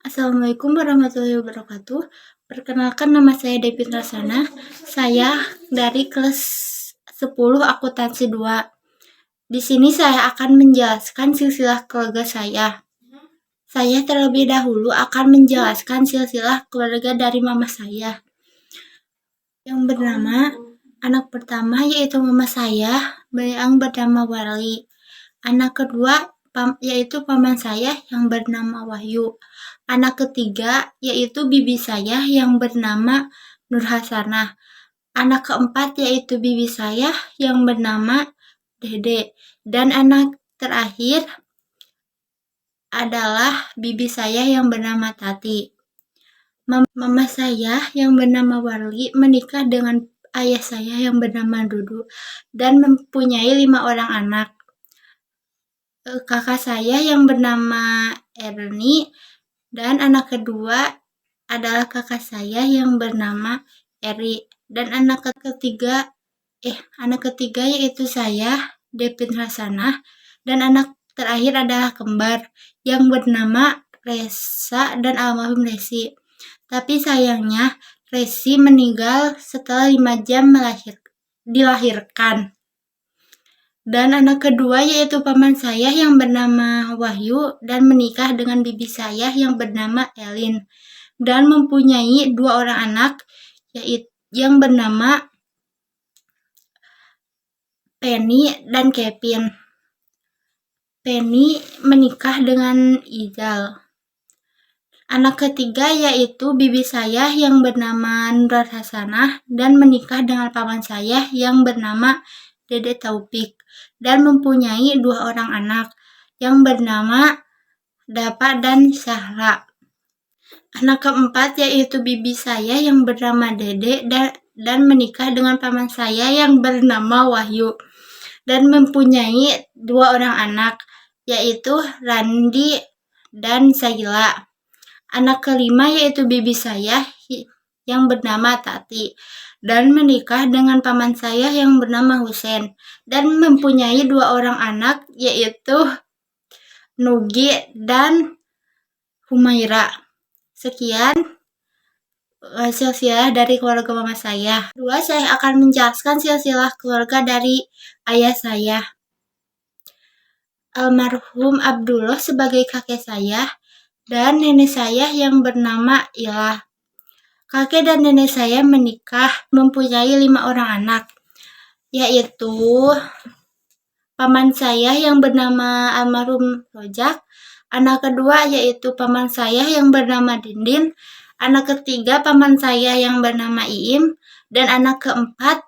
Assalamualaikum warahmatullahi wabarakatuh. Perkenalkan, nama saya Devin Rasana. Saya dari kelas 10 akuntansi 2. Di sini saya akan menjelaskan silsilah keluarga saya. Saya terlebih dahulu akan menjelaskan silsilah keluarga dari mama saya. Yang bernama anak pertama yaitu mama saya yang bernama Warli. Anak kedua yaitu paman saya yang bernama Wahyu. Anak ketiga yaitu bibi saya yang bernama Nur Hasanah. Anak keempat yaitu bibi saya yang bernama Dede. Dan anak terakhir adalah bibi saya yang bernama Tati. Mama saya yang bernama Warli menikah dengan ayah saya yang bernama Dudu dan mempunyai 5 orang anak. Kakak saya yang bernama Erni dan anak kedua adalah kakak saya yang bernama Eri dan anak ketiga yaitu saya Devin Hasanah dan anak terakhir adalah kembar yang bernama Resa dan almarhum Resi. Tapi sayangnya Resi meninggal setelah 5 jam dilahirkan. Dan anak kedua yaitu paman saya yang bernama Wahyu dan menikah dengan bibi saya yang bernama Elin dan mempunyai 2 orang anak yaitu yang bernama Penny dan Kevin. Penny menikah dengan Izal. Anak ketiga yaitu bibi saya yang bernama Nur Hasanah dan menikah dengan paman saya yang bernama Dede Taufik dan mempunyai 2 orang anak yang bernama Dapa dan Syahra. Anak keempat yaitu bibi saya yang bernama Dede dan menikah dengan paman saya yang bernama Wahyu dan mempunyai 2 orang anak yaitu Randi dan Saila. Anak kelima yaitu bibi saya yang bernama Tati dan menikah dengan paman saya yang bernama Husen dan mempunyai 2 orang anak yaitu Nugi dan Humaira. Sekian silsilah dari keluarga mama saya. Kedua, saya akan menjelaskan silsilah keluarga dari ayah saya. Almarhum Abdullah sebagai kakek saya dan nenek saya yang bernama Ilah. Kakek dan nenek saya menikah mempunyai 5 orang anak, yaitu paman saya yang bernama almarhum Rojak, anak kedua yaitu paman saya yang bernama Dindin, anak ketiga paman saya yang bernama Iim, dan anak keempat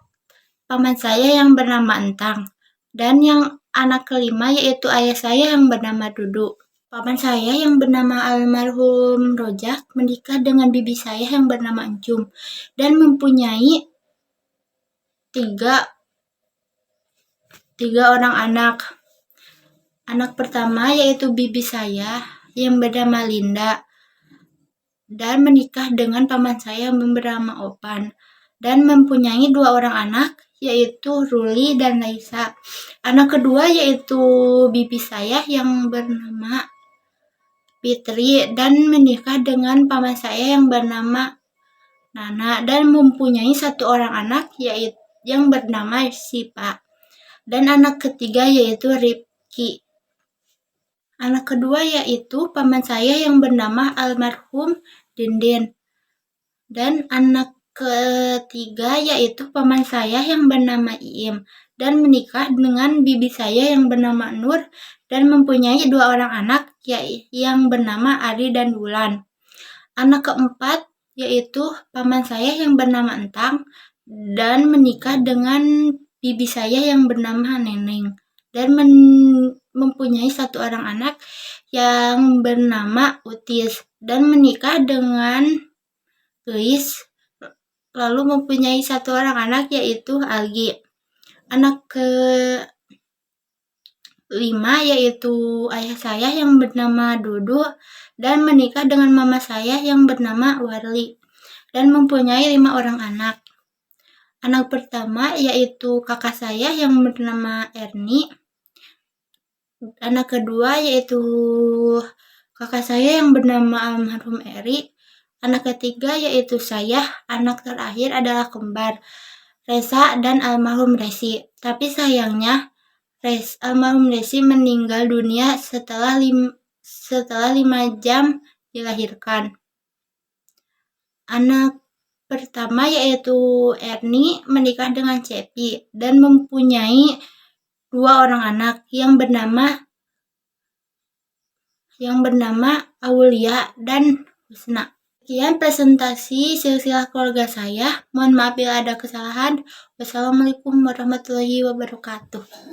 paman saya yang bernama Entang, dan yang anak kelima yaitu ayah saya yang bernama Dudu. Paman saya yang bernama almarhum Rojak menikah dengan bibi saya yang bernama Encum dan mempunyai tiga orang anak. Anak pertama yaitu bibi saya yang bernama Linda dan menikah dengan paman saya yang bernama Opan dan mempunyai 2 orang anak yaitu Ruli dan Laisa. Anak kedua yaitu bibi saya yang bernama Fitri dan menikah dengan paman saya yang bernama Nana dan mempunyai 1 orang anak yaitu yang bernama Sipa. Dan anak ketiga yaitu Rifki. Anak kedua yaitu paman saya yang bernama almarhum Dindin. Dan anak ketiga yaitu paman saya yang bernama Iim dan menikah dengan bibi saya yang bernama Nur dan mempunyai 2 orang anak yang bernama Ari dan Wulan. Anak keempat yaitu paman saya yang bernama Entang dan menikah dengan bibi saya yang bernama Neneng dan mempunyai 1 orang anak yang bernama Utis dan menikah dengan Luis lalu mempunyai 1 orang anak yaitu Algi. Anak kelima yaitu ayah saya yang bernama Dudu dan menikah dengan mama saya yang bernama Warli dan mempunyai 5 orang anak. Anak pertama yaitu kakak saya yang bernama Erni. Anak kedua yaitu kakak saya yang bernama almarhum Eri, anak ketiga yaitu saya, anak terakhir adalah kembar, Resa dan almarhum Resi. Tapi sayangnya almarhum Resi meninggal dunia setelah 5 jam dilahirkan. Anak pertama yaitu Erni menikah dengan Cepi dan mempunyai 2 orang anak yang bernama Aulia dan Husna. Sekian presentasi silsilah keluarga saya. Mohon maaf bila ada kesalahan. Wassalamualaikum warahmatullahi wabarakatuh.